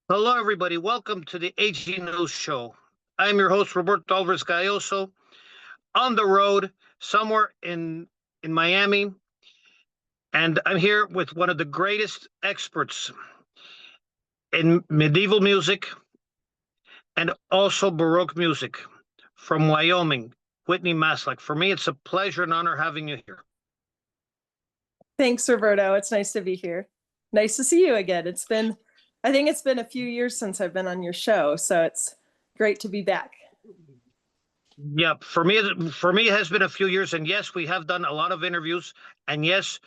Hello, everybody. Welcome to the AG News Show. I'm your host, Roberto Alvarez-Galloso, on the road somewhere in Miami, and I'm here with one of the greatest experts in medieval music and also Baroque music from Wyoming, Whitney Maslak. For me, it's a pleasure and honor having you here. Thanks, Roberto. It's nice to be here. Nice to see you again. I think it's been a few years since I've been on your show, so it's great to be back. Yeah, for me, it has been a few years, and yes, we have done a lot of interviews, and yes,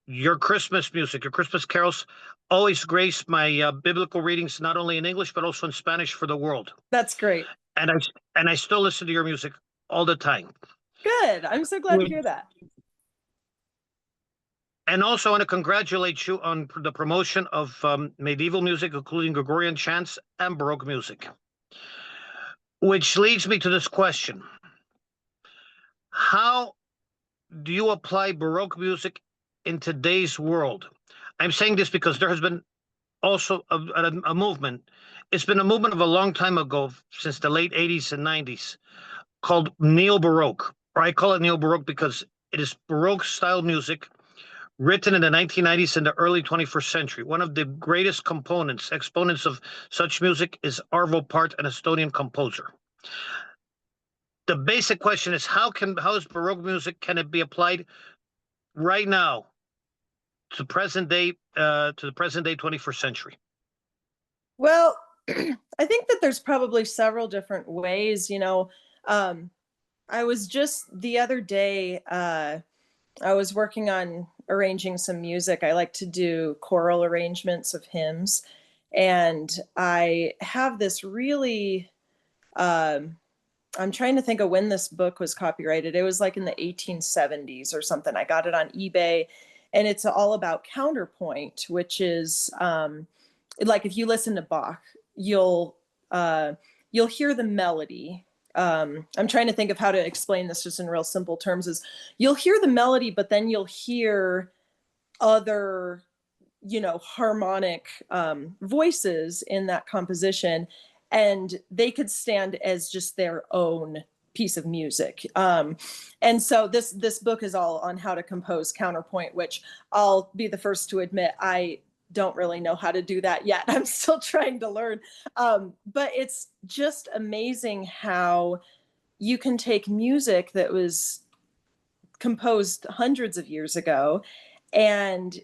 your Christmas music, your Christmas carols, always grace my biblical readings, not only in English but also in Spanish for the world. That's great. And I still listen to your music all the time. Good. I'm so glad to hear that. And also, I want to congratulate you on the promotion of medieval music, including Gregorian chants and Baroque music. Which leads me to this question: how do you apply Baroque music in today's world? I'm saying this because there has been also a movement. It's been a movement of a long time ago, since the late 80s and 90s, called Neo-Baroque. Or I call it Neo-Baroque because it is Baroque style music written in the 1990s and the early 21st century. One of the greatest exponents of such music is Arvo Part, an Estonian composer. The basic question is how is Baroque music, can it be applied right now to the present day 21st century? Well, I think that there's probably several different ways. I was just the other day, I was working on arranging some music. I like to do choral arrangements of hymns, and I have this really I'm trying to think of when this book was copyrighted. It was like in the 1870s or something. I got it on eBay, and it's all about counterpoint, which is like if you listen to Bach, you'll hear the melody. I'm trying to think of how to explain this just in real simple terms. Is you'll hear the melody, but then you'll hear other, harmonic voices in that composition, and they could stand as just their own piece of music. And so this book is all on how to compose counterpoint, which I'll be the first to admit I don't really know how to do that yet. I'm still trying to learn. But it's just amazing how you can take music that was composed hundreds of years ago, and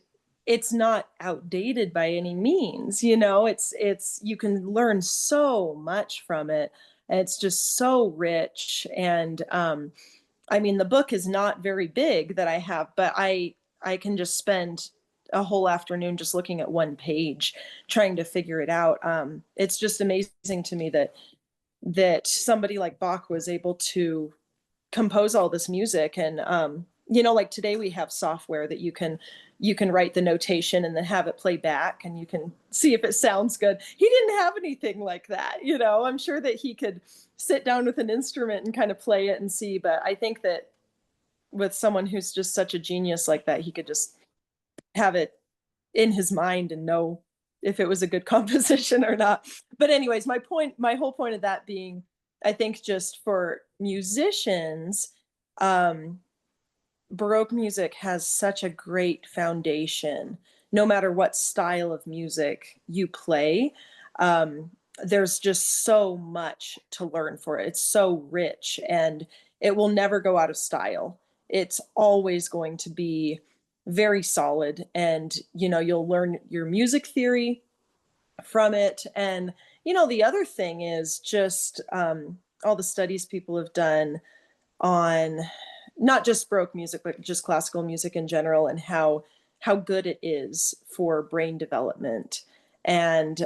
it's not outdated by any means. It's you can learn so much from it, and it's just so rich. And I mean, the book is not very big that I have, but I can just spend a whole afternoon just looking at one page trying to figure it out. It's just amazing to me that somebody like Bach was able to compose all this music. And like today we have software that you can write the notation and then have it play back, and you can see if it sounds good. He didn't have anything like that. I'm sure that he could sit down with an instrument and kind of play it and see, but I think that with someone who's just such a genius like that, he could just have it in his mind and know if it was a good composition or not. But anyways, my whole point of that being, I think just for musicians, Baroque music has such a great foundation. No matter what style of music you play, there's just so much to learn for it. It's so rich, and it will never go out of style. It's always going to be very solid, and you'll learn your music theory from it. And the other thing is just all the studies people have done on not just Baroque music, but just classical music in general, and how good it is for brain development. And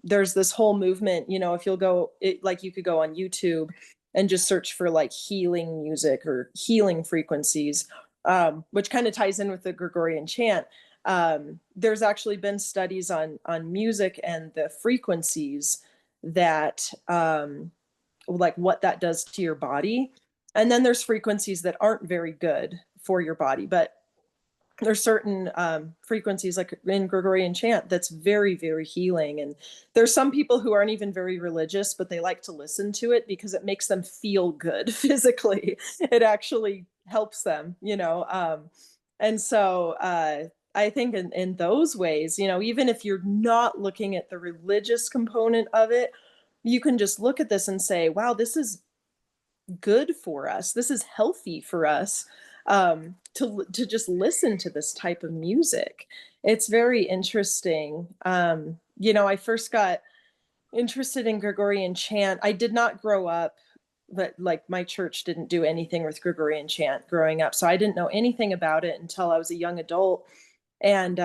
there's this whole movement, if you'll go, like you could go on YouTube and just search for like healing music or healing frequencies, which kind of ties in with the Gregorian chant. There's actually been studies on music and the frequencies that like what that does to your body. And then there's frequencies that aren't very good for your body. But there's certain frequencies like in Gregorian chant that's very, very healing. And there's some people who aren't even very religious, but they like to listen to it because it makes them feel good physically. It actually helps them, you know. And so I think in those ways, you know, even if you're not looking at the religious component of it, you can just look at this and say, wow, this is good for us. This is healthy for us, to just listen to this type of music. It's very interesting. You know, I first got interested in Gregorian chant. I did not grow up, but like my church didn't do anything with Gregorian chant growing up, so I didn't know anything about it until I was a young adult. And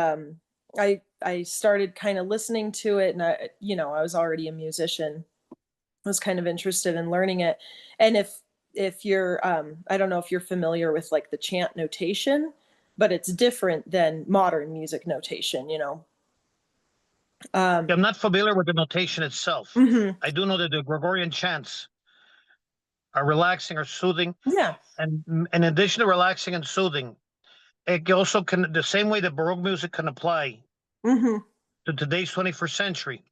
I started kind of listening to it, and you know, I was already a musician, was kind of interested in learning it. And if you're I don't know if you're familiar with like the chant notation, but it's different than modern music notation, you know. I'm not familiar with the notation itself. Mhm. I do know that the Gregorian chants are relaxing or soothing, Yeah. and in addition to relaxing and soothing, it also can, the same way that Baroque music can apply Hmm. to today's 21st century,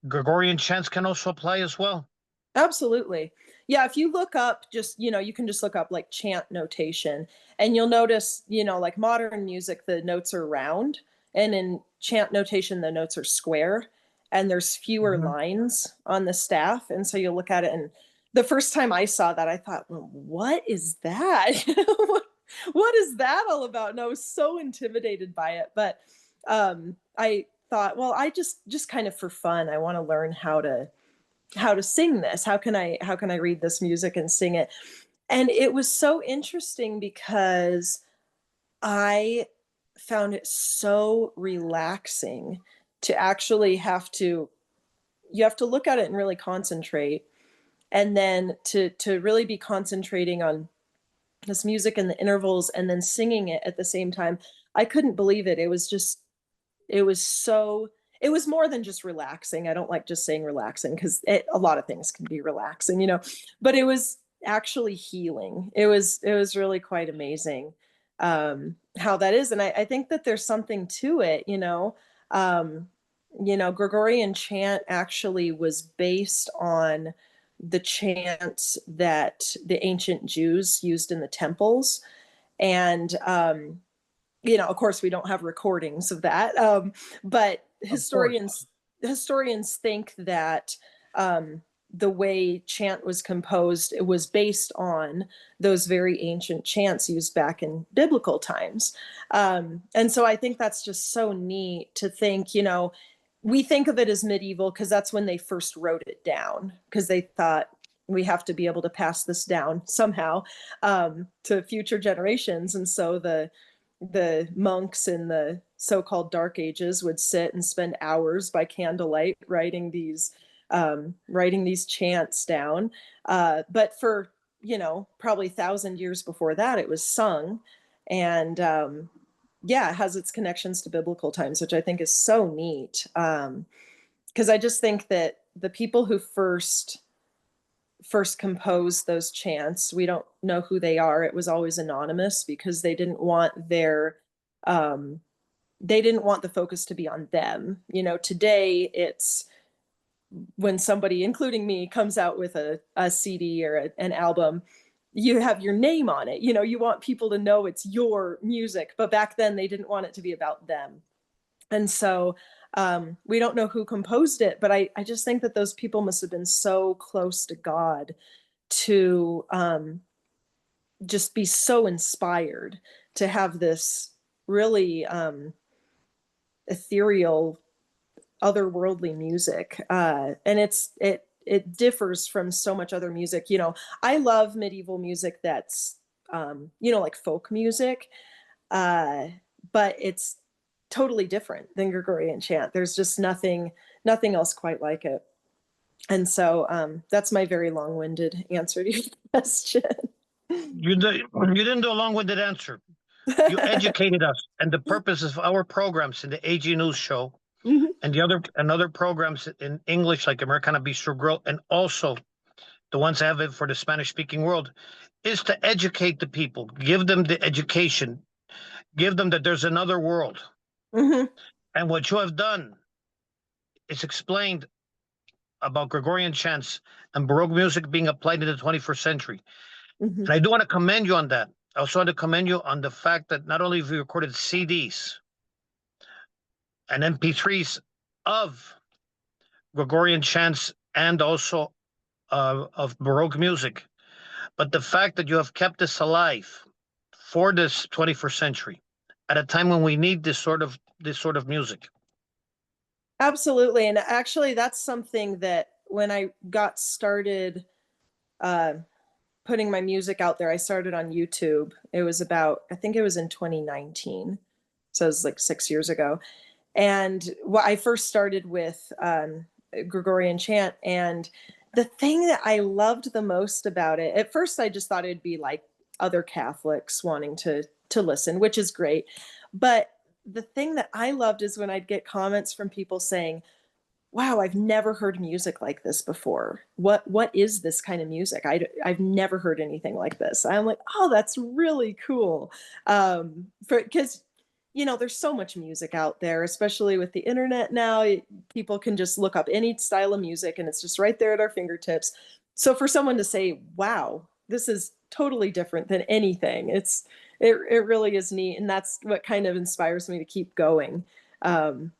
Gregorian chants can also apply as well. Absolutely. Yeah, if you look up just, you know, you can just look up like chant notation and you'll notice, you know, like modern music, the notes are round, and in chant notation, the notes are square and there's fewer Mhm. lines on the staff. And so you'll look at it, and the first time I saw that, I thought, well, what is that? What is that all about? And I was so intimidated by it. But I thought, well, I just kind of for fun, I want to learn how to sing this. How can I read this music and sing it? And it was so interesting because I found it so relaxing to actually you have to look at it and really concentrate, and then to really be concentrating on this music and the intervals and then singing it at the same time. I couldn't believe it. It was just, it was so, it was more than just relaxing. I don't like just saying relaxing because a lot of things can be relaxing, you know, but it was actually healing. It was really quite amazing, how that is. And I think that there's something to it, um, Gregorian chant actually was based on the chants that the ancient Jews used in the temples. And of course, we don't have recordings of that, but Of course. historians think that the way chant was composed, it was based on those very ancient chants used back in biblical times. And so I think that's just so neat to think, we think of it as medieval because that's when they first wrote it down, because they thought we have to be able to pass this down somehow, to future generations. And so the monks in the so-called dark ages would sit and spend hours by candlelight writing these chants down. But for probably 1,000 years before that, it was sung. And yeah, it has its connections to biblical times, which I think is so neat. Because I just think that the people who first composed those chants, we don't know who they are. It was always anonymous because they didn't want the focus to be on them. Today it's when somebody, including me, comes out with a CD or an album, you have your name on it. You want people to know it's your music, but back then they didn't want it to be about them. And so we don't know who composed it, but I just think that those people must have been so close to God to just be so inspired to have this really ethereal, otherworldly music. And it differs from so much other music. I love medieval music that's like folk music, but it's totally different than Gregorian chant. There's just nothing else quite like it. And so that's my very long-winded answer to your question. You didn't do a long-winded answer. You educated us, and the purpose of our programs in the AG News Show Mhm. and other programs in English like Americana Bistro Grill, and also the ones I have it for the Spanish-speaking world, is to educate the people, give them the education, give them that there's another world. Hmm. And what you have done is explained about Gregorian chants and Baroque music being applied in the 21st century. Hmm. And I do want to commend you on that. I also want to commend you on the fact that not only have you recorded CDs and MP3s of Gregorian chants and also of Baroque music, but the fact that you have kept this alive for this 21st century at a time when we need this sort of music. Absolutely. And actually, that's something that when I got started uh, putting my music out there, I started on YouTube. It was about, I think it was in 2019. So it was like 6 years ago. And I first started with Gregorian chant. And the thing that I loved the most about it, at first I just thought it'd be like other Catholics wanting to listen, which is great. But the thing that I loved is when I'd get comments from people saying, wow, I've never heard music like this before. What is this kind of music? I've never heard anything like this. I'm like, oh, that's really cool. Because there's so much music out there, especially with the internet now. People can just look up any style of music and it's just right there at our fingertips. So for someone to say, wow, this is totally different than anything, it really is neat. And that's what kind of inspires me to keep going,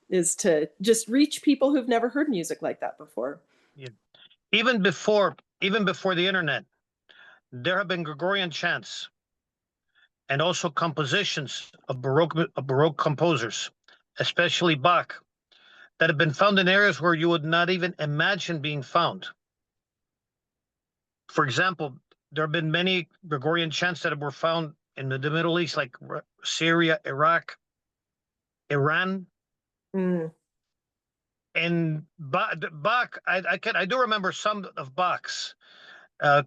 is to just reach people who've never heard music like that before. Yeah. Even before the internet, there have been Gregorian chants and also compositions of Baroque composers, especially Bach, that have been found in areas where you would not even imagine being found. For example, there have been many Gregorian chants that were found in the Middle East, like Syria, Iraq, Iran. Mm. And Bach, I do remember some of Bach's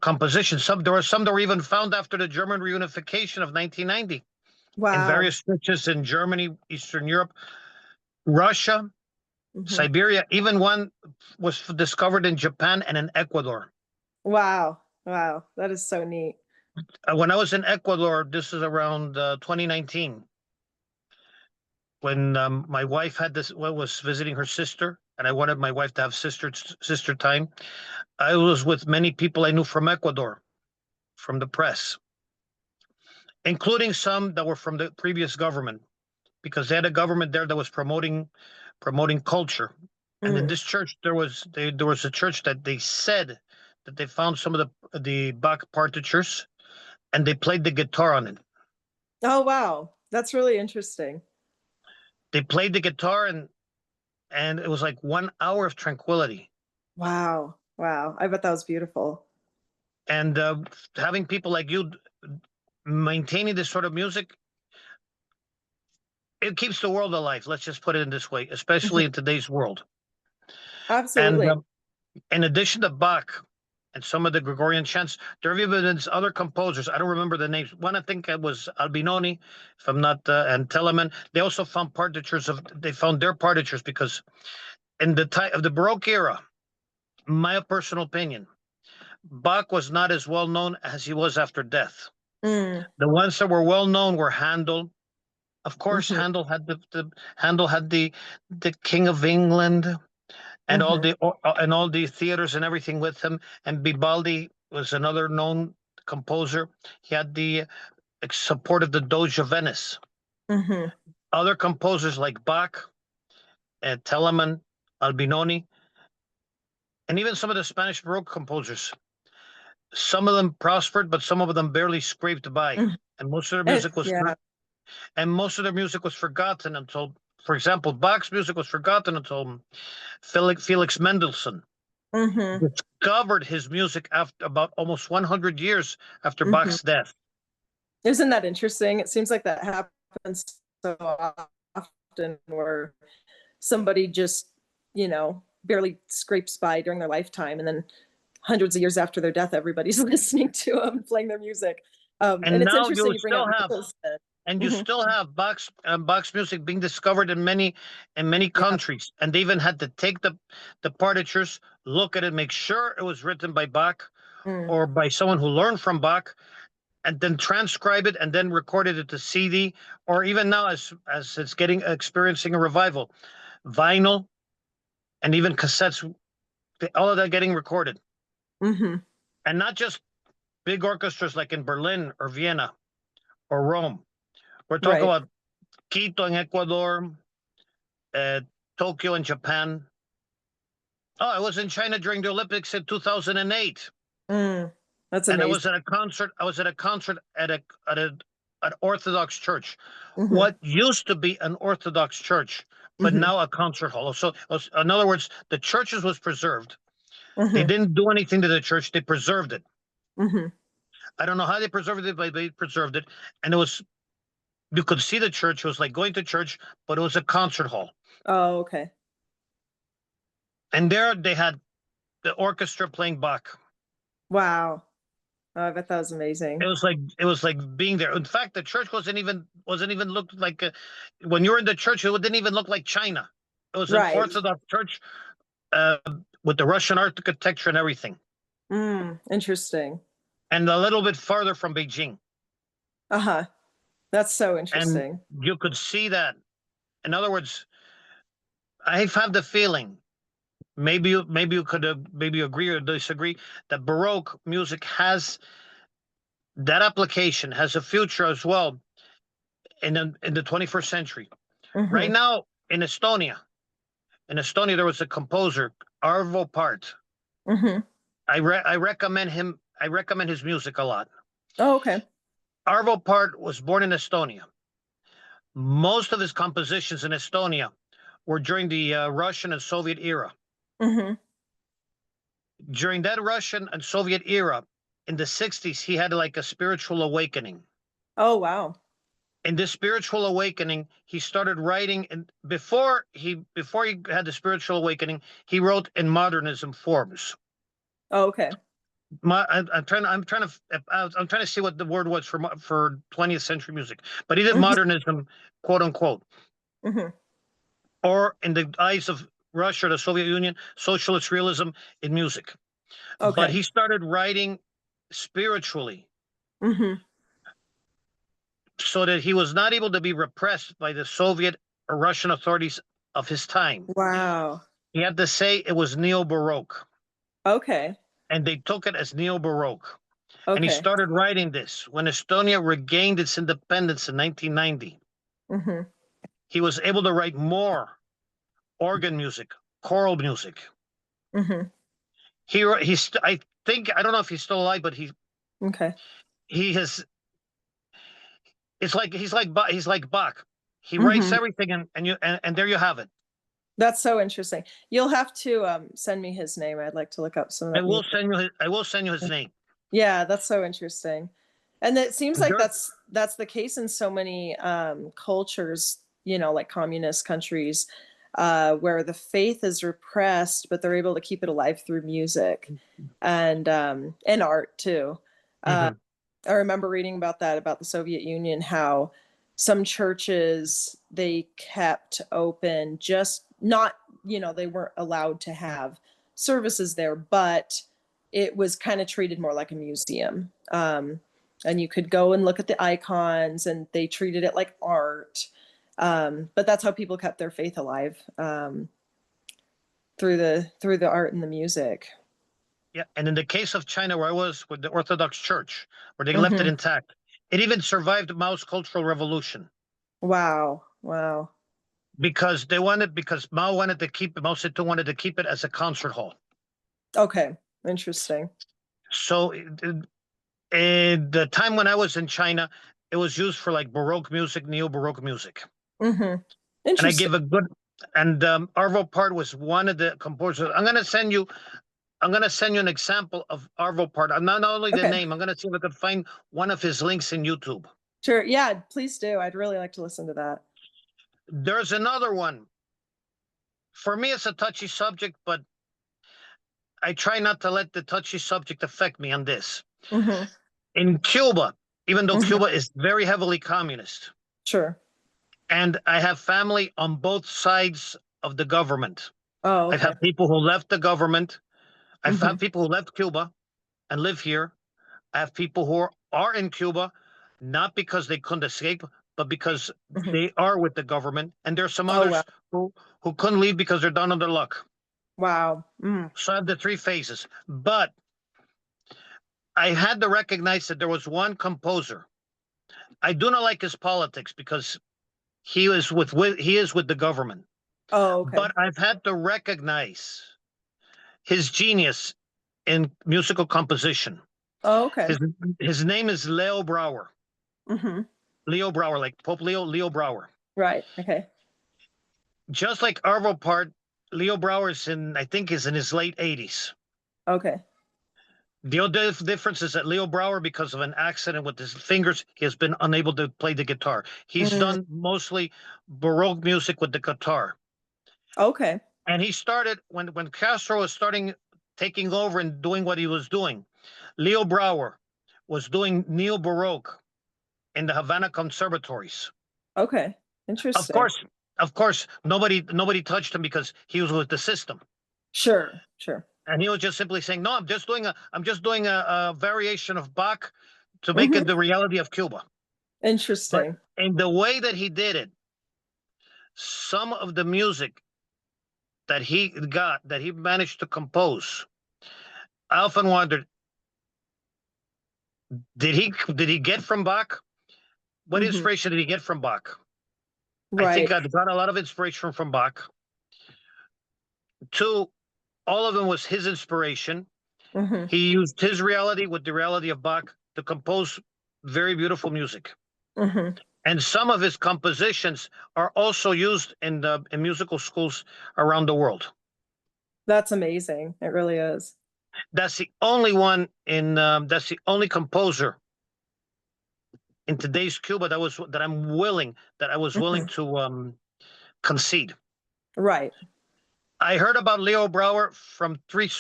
compositions. There were some that were even found after the German reunification of 1990 in Wow. various churches in Germany, Eastern Europe, Russia, Hmm. Siberia. Even one was discovered in Japan and in Ecuador. Wow. Wow. That is so neat. When I was in Ecuador, this is around 2019, when my wife was visiting her sister, and I wanted my wife to have sister time. I was with many people I knew from Ecuador, from the press, including some that were from the previous government, because they had a government there that was promoting culture. And in Mm. this church, there was a church that they said that they found some of the Bach partitures, and they played the guitar on it. Oh, wow. That's really interesting. They played the guitar, and it was like 1 hour of tranquility. Wow. Wow. I bet that was beautiful. And having people like you maintaining this sort of music, it keeps the world alive. Let's just put it in this way, especially in today's world. And Absolutely. in addition to Bach and some of the Gregorian chants, there have even been other composers. I don't remember the names. One, I think it was Albinoni, if I'm not, and Telemann. They also found they found their partitures, because in the time of the Baroque era, my personal opinion, Bach was not as well known as he was after death. Mm. The ones that were well known were Handel. Of course, Hmm. Handel had the King of England and all Hmm. the theaters and everything with him. And Vivaldi was another known composer. He had the support of the Doge of Venice. Hmm. Other composers like Bach, Telemann, Albinoni, and even some of the Spanish Baroque composers. Some of them prospered, but some of them barely scraped by. And most of their music was Yeah. and most of their music was forgotten until, for example, Bach's music was forgotten until Felix Mendelssohn Hmm. discovered his music after about almost 100 years after Hmm. Bach's death. Isn't that interesting? It seems like that happens so often where somebody just, barely scrapes by during their lifetime, and then hundreds of years after their death, everybody's listening to them, playing their music. And And it's now interesting you bring up Mendelssohn. you Hmm. still have Bach's music being discovered in many Yeah. countries, and they even had to take the partitures, look at it, make sure it was written by Bach Mm. or by someone who learned from Bach, and then transcribe it and then recorded it to CD, or even now as it's getting experiencing a revival, vinyl and even cassettes, all of that getting recorded, Mm-hmm. and not just big orchestras like in Berlin or Vienna or Rome. We're talking Right. about Quito in Ecuador, uh, Tokyo in Japan. Oh, I was in China during the Olympics in 2008, Mm, that's and I amazing. was at a concert. I was at a concert at an Orthodox church, Mm-hmm. what used to be an Orthodox church, but Mm-hmm. now a concert hall. So, in other words, the churches was preserved. They Mm-hmm. didn't do anything to the church; they preserved it. Mm-hmm. I don't know how they preserved it, but they preserved it, and it was you could see the church. It was like going to church, but it was a concert hall, Oh, okay. and there they had the orchestra playing Bach. Wow. Oh, I bet that was It amazing. was like it was like being there. In fact, the church wasn't even looked like when you were in the church. It didn't even look like China. It was an Right. Orthodox church uh, with the Russian architecture and everything, Interesting. and a little bit farther from Beijing. Uh-huh. That's so And interesting. you could see that. In other words, I have the feeling maybe you could maybe agree or disagree that Baroque music has that application has a future as well in the 21st century. Right Mm-hmm. now in Estonia there was a composer Arvo Part. Mm-hmm. I recommend him. I recommend his music a lot. Oh, okay. Arvo Part was born in Estonia. Most of his compositions in Estonia were during the Russian and Soviet era. Mm-hmm. During that Russian and Soviet era, in the 60s, he had like a spiritual awakening. Oh, wow. In this spiritual awakening, he started writing. And before he had the spiritual awakening, he wrote in modernism forms. Oh, okay. I'm trying to see what the word was for 20th century music, but he did Mm-hmm. modernism, quote unquote, Mm-hmm. or in the eyes of Russia, the Soviet Union, socialist realism in music. But Okay. he started writing spiritually Mm-hmm. so that he was not able to be repressed by the Soviet or Russian authorities of his time. Wow. He had to say it was neo Baroque, Okay. and they took it as neo Baroque. And he Okay. started writing this when Estonia regained its independence in 1990. Mm-hmm. He was able to write more organ music, choral music. Mm-hmm. I think I don't know if he's still alive, but Okay. he has. It's like he's like Bach. He writes Mm-hmm. everything, and there you have it. That's so interesting. You'll have to send me his name. I'd like to look up some of that music. I will send you his name. Yeah, that's so interesting. And it seems like There, that's the case in so many cultures, like communist countries, where the faith is repressed, but they're able to keep it alive through music and art too. Uh, Mhm. I remember reading about that about the Soviet Union, how some churches they kept open, just not, they weren't allowed to have services there, but it was kind of treated more like a museum. And you could go and look at the icons, and they treated it like art. But that's how people kept their faith alive, through the art and the music. Yeah, and in the case of China, where I was with the Orthodox Church, where they left it Hmm. intact, it even survived Mao's Cultural Revolution Wow. Wow. because Mao wanted to keep it. Mao Zedong wanted to keep it as a concert hall. Okay. Interesting. So in the time when I was in China, it was used for like Baroque music, neo Baroque music, Hmm. and I Interesting. gave a good. And Arvo Part was one of the composers. I'm gonna send you. I'm gonna send you an example of Arvo Part. Not only the Okay. name. I'm gonna see if I can find one of his links in YouTube. Sure. Yeah, please do. I'd really like to listen to that. There's another one. For me, it's a touchy subject, but I try not to let the touchy subject affect me on this. Hmm. In Cuba, even though Hmm. Cuba is very heavily communist, Sure. and I have family on both sides of the government. Oh, I've okay. had people who left the government. I've Hmm. had people who left Cuba and live here. I have people who are in Cuba, not because they couldn't escape, but because Mhm. they are with the government. And there's some Oh, wow. others who couldn't leave because they're down on their luck. Wow. So I have the three phases. But I had to recognize that there was one composer. I do not like his politics because he is with the government. Oh, okay. But I've had to recognize his genius in musical composition. Oh, okay. His his name is Leo Brouwer. Hmm. Leo Brouwer, like Pope Leo Brouwer. Right. Okay. Just like Arvo Part, Leo Brouwer's I think is in his late 80s. Okay. The only difference is that Leo Brouwer, because of an accident with his fingers, he has been unable to play the guitar. He's Mm, done mostly Baroque music with the guitar. okay. And he started when Castro was taking over and doing what he was doing. Leo Brouwer was doing neo Baroque in the Havana conservatories. Okay. Of Interesting. course, of course, nobody touched him because he was with the system, Sure. Sure. and he was just simply saying, "No, I'm just doing a variation of Bach to make Hmm. it the reality of Cuba." But Interesting. in the way that he did it, some of the music that he managed to compose, I often wondered, did he get from Bach? What Hmm. inspiration did he get from Bach? I think Right. I got a lot of inspiration from Bach. Two, all of them was his inspiration. Hmm. He used his reality with the reality of Bach to compose very beautiful music. Hmm. And some of his compositions are also used in musical schools around the world. That's amazing. It really is. That's the only one in that's the only composer in today's Cuba that I was willing Hmm. to concede. Right. I heard about Leo Brouwer from three.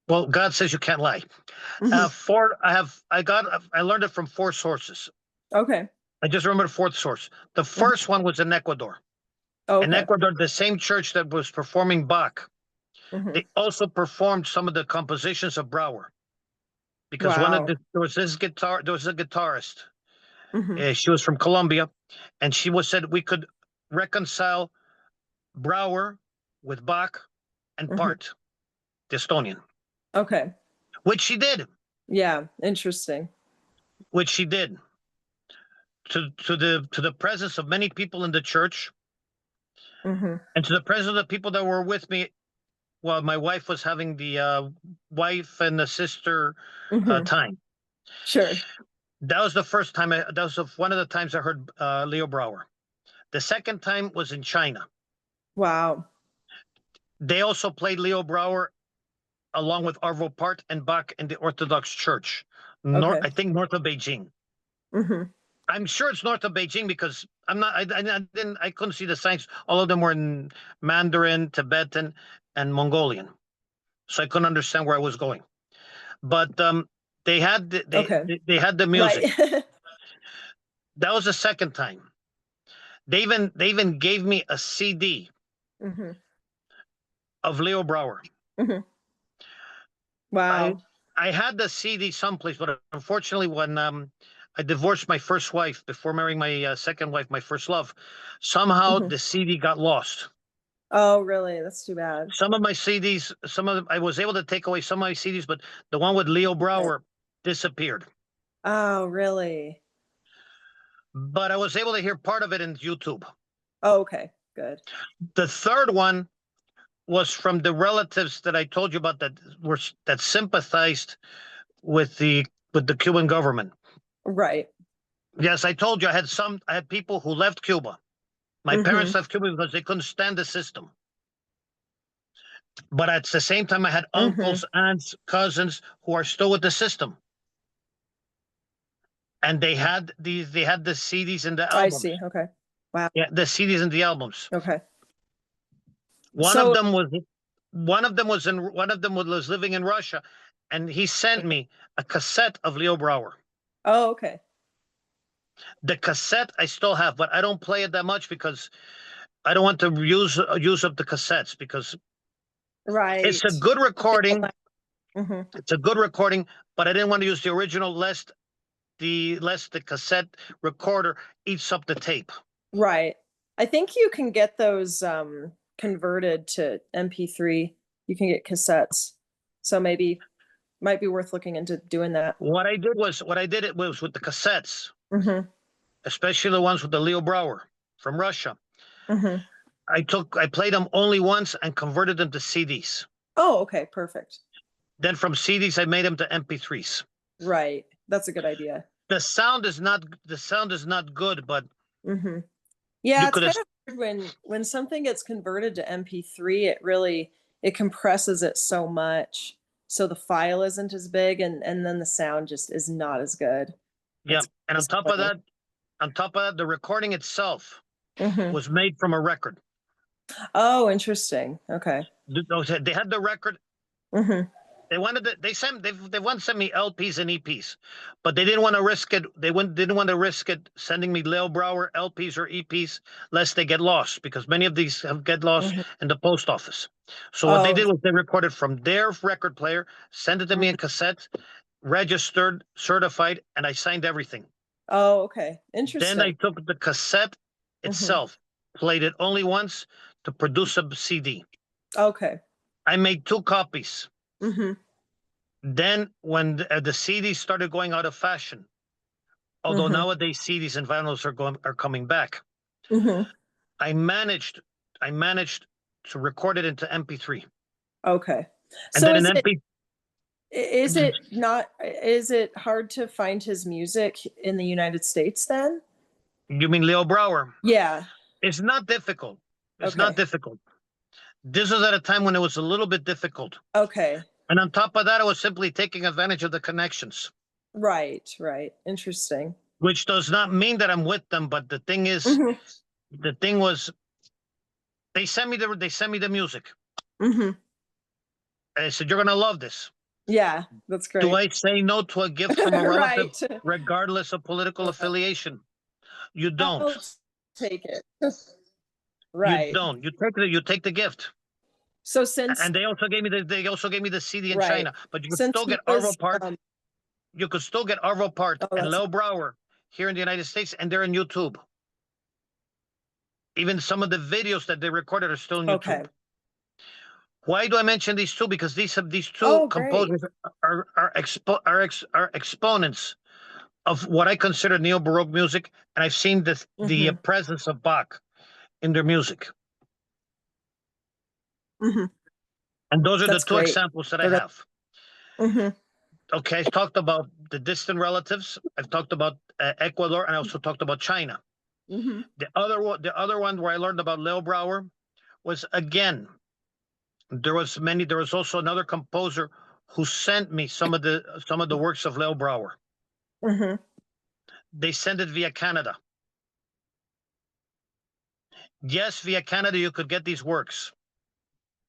Well, God says you can't lie. Hmm. Four. I learned it from four sources. Okay. I just remember the fourth source. The Mhm. first one was in Ecuador. In Okay. Ecuador, the same church that was performing Bach, Hmm. they also performed some of the compositions of Brouwer because Wow. there was a guitarist. Hmm. She was from Colombia, and she was said we could reconcile Brouwer with Bach and Hmm. Part, the Estonian, Okay. which she did, Yeah. Interesting. which she did to the presence of many people in the church Hmm. and to the presence of the people that were with me while my wife was having the wife and the sister Hmm. time. Sure. That was the first time. That was one of the times I heard Leo Brouwer. The second time was in China. Wow. They also played Leo Brouwer along with Arvo Part and Bach in the Orthodox Church, Okay. I think north of Beijing. Hmm. I'm sure it's north of Beijing because I couldn't see the signs. All of them were in Mandarin, Tibetan, and Mongolian, so I couldn't understand where I was going. But Okay. they had the Right. music. That was the second time. They even gave me a CD Hmm. of Leo Brouwer. Hmm. I Wow. I had the CD someplace, but unfortunately, when I divorced my first wife before marrying my second wife, my first love, somehow Hmm. the CD got lost. Oh, really? That's too bad. Some of my CDs, some of them, I was able to take away some of my CDs, but the one with Leo Okay. Brouwer disappeared. Oh, really? But I was able to hear part of it in YouTube. Oh, okay. Good. The third one was from the relatives that I told you about that sympathized with the Cuban government. Right. Yes, I told you I had people who left Cuba. My Hmm. parents left Cuba because they couldn't stand the system. But at the same time, I had Hmm. uncles, aunts, cousins who are still with the system, and they had the CDs and the I albums. see. Okay. Wow. Yeah, the CDs and the albums. Okay. One of So, them was one of them was living in Russia, and he sent me a cassette of Leo Brouwer. oh, okay. The cassette I still have, but I don't play it that much because I don't want to use up the cassettes because it's Right. a good recording. Hmm. It's a good recording, but I didn't want to use the original lest the cassette recorder eats up the tape. Right. I think you can get those converted to MP3. You can get cassettes. So maybe might be worth looking into doing that. What I did it was with the cassettes, Hmm. especially the ones with the Leo Brouwer from Russia. Hmm. I played them only once and converted them to CDs. Oh, okay, perfect. Then from CDs, I made them to MP3s. Right. That's a good idea. The sound is not good, but Hmm. you Yeah, it's could kind of weird when something gets converted to MP3, it compresses it so much so the file isn't as big and then the sound just is not as good. yeah. It's And disappointing. on top of that, the recording itself Hmm. was made from a record. Oh, interesting. Okay. They had the record. Hmm. They wanted to, they want to send me LPs and EPs, but they didn't want to risk it. Didn't want to risk it sending me Leo Brouwer LPs or EPs lest they get lost because many of these get lost Hmm. in the post office. So what they Oh, did was they recorded from their record player, sent it to me in mhm. cassettes, registered, certified, and I signed everything. Oh, okay. Then I Interesting. took the cassette Hmm. itself, played it only once to produce a CD. Okay. I made 2 copies. Hmm. Then, when the CDs started going out of fashion, although Hmm. nowadays CDs and vinyls are coming back, Hmm. I managed I managed to record it into MP3, Okay. and So then in MP. is it not is it hard to find his music in the United States then? You mean Leo Brouwer? Yeah. It's not difficult. It's not Okay. difficult. This was at a time when it was a little bit difficult, Okay. and on top of that, I was simply taking advantage of the connections, Right, right. Interesting. which does not mean that I'm with them. But Hmm. the thing was, they sent me the music. Hmm. And I said, "You're gonna love this." Yeah, that's Do great. I say no to a gift from a relative, Right. regardless of political affiliation? You don't. I'll take it. You Right. don't. You take the gift. So since And they also gave me the CD in right. China, but you could Since still he get Arvo was Part. You could still get Arvo Part oh, and that's Leo Brouwer here in the United States, and they're on YouTube. Even some of the videos that they recorded are still on okay. YouTube. Why do I mention these two? Because these two Oh, great. composers are exponents of what I consider neo Baroque music, and I've seen the Hmm. presence of Bach in their music. Hmm. And those are the That's two great. examples that I They're really, have. hmm. Okay, I've talked about the distant relatives. I've talked about Ecuador, and I also talked about China. Hmm. The other one where I learned about Leo Brouwer was again. There was also another composer who sent me some of the works of Leo Brouwer. Hmm. They sent it via Canada. Yes, via Canada you could get these works,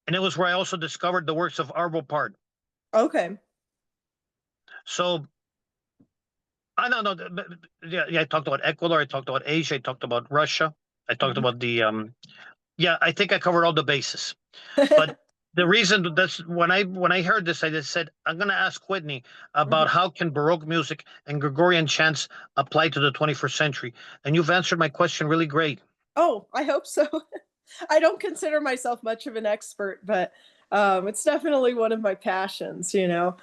and it was where I also discovered the works of Arvo Part. Okay. So I don't know. Yeah, I talked about Ecuador. I talked about Asia. I talked about Russia. I talked Mhm. about Yeah, I think I covered all the bases. But the reason that's when I heard this, I just said I'm going to ask Whitney Mhm. about how can Baroque music and Gregorian chants apply to the 21st century. And you've answered my question really great. Oh, I hope so. I don't consider myself much of an expert, but it's definitely one of my passions, you know.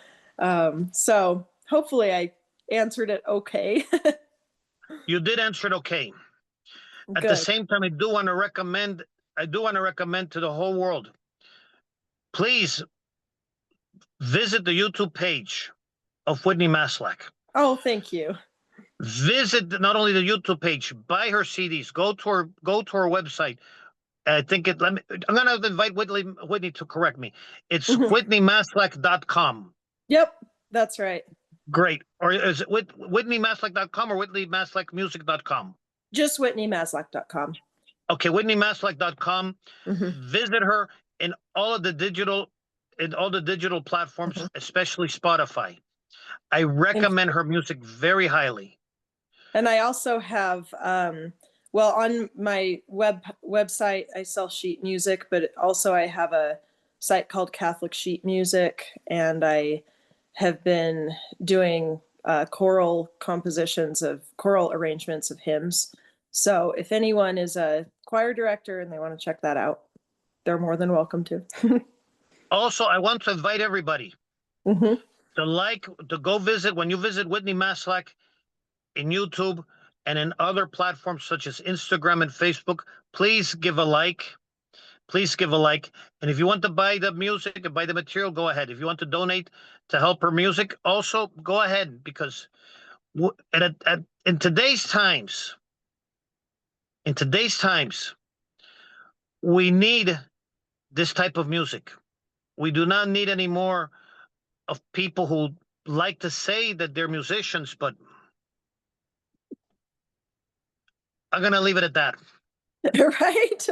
So hopefully I answered it okay. You did answer it okay. At the Good. same time, I do want to recommend to the whole world. Please visit the YouTube page of Whitney Maslak. Oh, thank you. Visit not only the YouTube page, buy her CDs, go to her website. I think it. Let me. I'm gonna invite Whitney to correct me. It's Mhm. WhitneyMaslak.com. Yep, that's right. Great. Or is it WhitneyMaslak.com or WhitneyMaslakMusic.com? Just WhitneyMaslak.com. Okay, WhitneyMaslak.com. Hmm. Visit her in all the digital platforms, Hmm. especially Spotify. I Thank recommend you. her music very highly. And I also have, well, on my website, I sell sheet music, but also I have site called Catholic Sheet Music, and I have been doing choral arrangements of hymns. So if anyone is a choir director and they want to check that out, they're more than welcome to. Also, I want to invite everybody Mm-hmm. to go visit, when you visit Whitney Maslak in YouTube and in other platforms such as Instagram and Facebook, please give a like. Please give a like. And if you want to buy the music and buy the material, go ahead. If you want to donate to help her music, also go ahead, because in today's times, we need this type of music. We do not need any more of people who like to say that they're musicians, but I'm going to leave it at that. Right.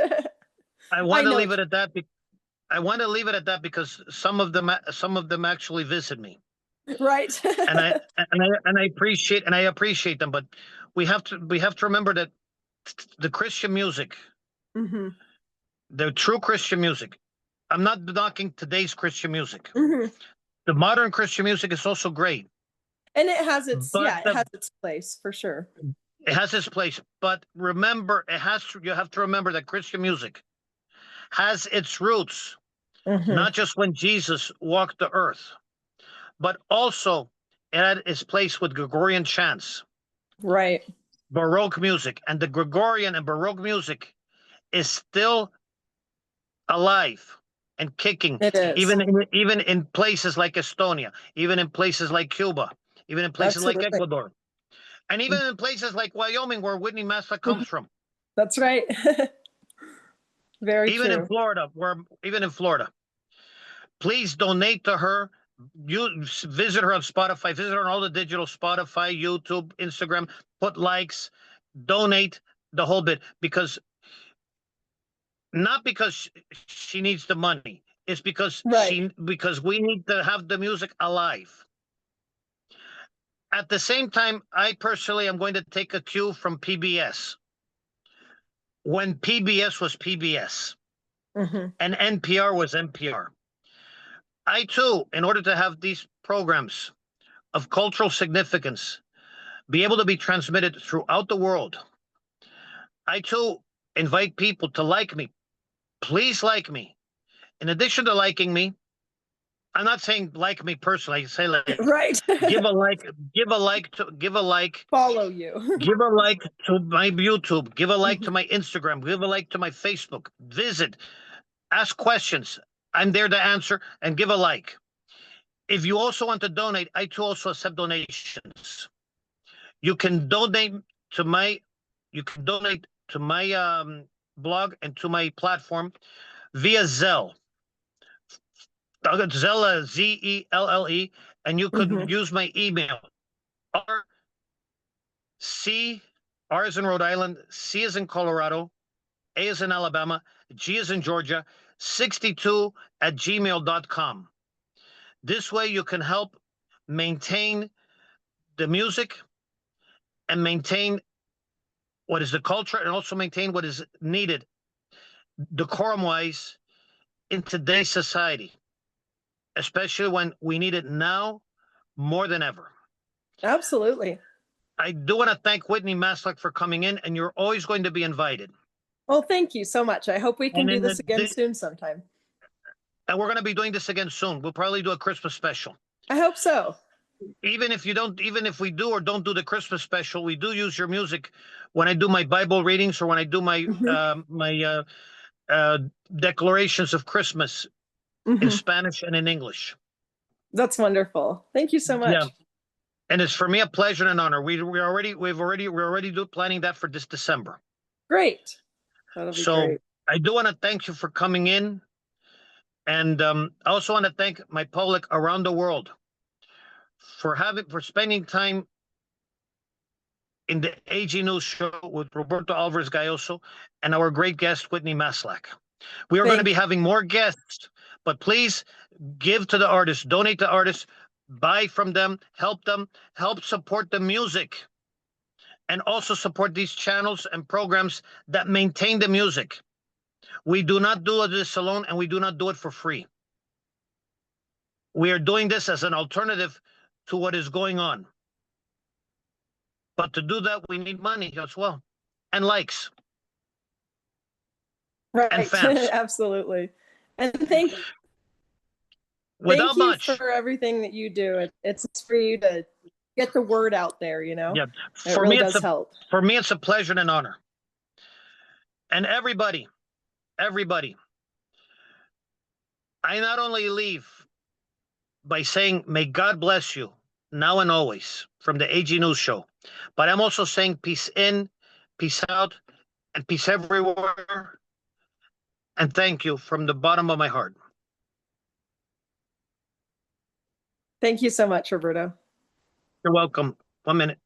I want to leave it at that. I want to leave it at that because some of them actually visit me. Right. and I appreciate them, but we have to remember that the Christian music, mm-hmm. the true Christian music. I'm not knocking today's Christian music. Mm-hmm. The modern Christian music is also great. And it has its place for sure. It has its place, but remember, you have to remember that Christian music has its roots, mm-hmm. not just when Jesus walked the earth, but also it had its place with Gregorian chants. Right. Baroque music, and the Gregorian and Baroque music is still alive and kicking. It is. Even in places like Estonia, even in places like Cuba, even in places like Ecuador, and even in places like Wyoming, where Whitney Maslak comes from. That's right. Very even true. Even in Florida. Please donate to her. You visit her on Spotify, visit her on all the digital Spotify, YouTube, Instagram, put likes, donate the whole bit, not because she needs the money. It's because because we need to have the music alive. At the same time, I personally am going to take a cue from PBS. When PBS was PBS mm-hmm. and NPR was NPR, I too, in order to have these programs of cultural significance be able to be transmitted throughout the world, I too invite people to like me. Please like me. In addition to liking me, I'm not saying like me personally. I say like give a like, follow you. Give a like to my YouTube, give a like to my Instagram, give a like to my Facebook, visit, ask questions. I'm there to answer, and give a like. If you also want to donate, I too also accept donations. You can donate to my blog and to my platform via Zelle. Zelle, Zelle, and you could mm-hmm. use my email. R is in Rhode Island, C is in Colorado, A is in Alabama, G is in Georgia, 62@gmail.com. This way you can help maintain the music and maintain what is the culture, and also maintain what is needed decorum-wise in today's society, especially when we need it now more than ever. Absolutely. I do want to thank Whitney Maslak for coming in, and you're always going to be invited. Well, thank you so much. I hope we can do this again soon sometime. And we're going to be doing this again soon. We'll probably do a Christmas special. I hope so. Even if we do or don't do the Christmas special, we do use your music when I do my Bible readings or when I do my declarations of Christmas in Spanish and in English. That's wonderful. Thank you so much. Yeah. And it's for me a pleasure and an honor. We're already planning that for this December. Great. That'll be great. I do want to thank you for coming in, and I also want to thank my public around the world for spending time in the AG News show with Roberto Alvarez-Galloso and our great guest Whitney Maslak. We are going to be having more guests, but please give to the artists, donate to artists, buy from them, help support the music, and also support these channels and programs that maintain the music. We do not do this alone, and we do not do it for free. We are doing this as an alternative to what is going on. But to do that, we need money as well, and likes, and Right. fans. Absolutely. And Without thank you much. for everything that you do. It's for you to get the word out there, you know? Yeah. It really does help. For me, it's a pleasure and an honor. And everybody, I not only leave by saying, may God bless you now and always from the AG News Show, but I'm also saying peace in, peace out, and peace everywhere. And thank you from the bottom of my heart. Thank you so much, Roberto. You're welcome. 1 minute.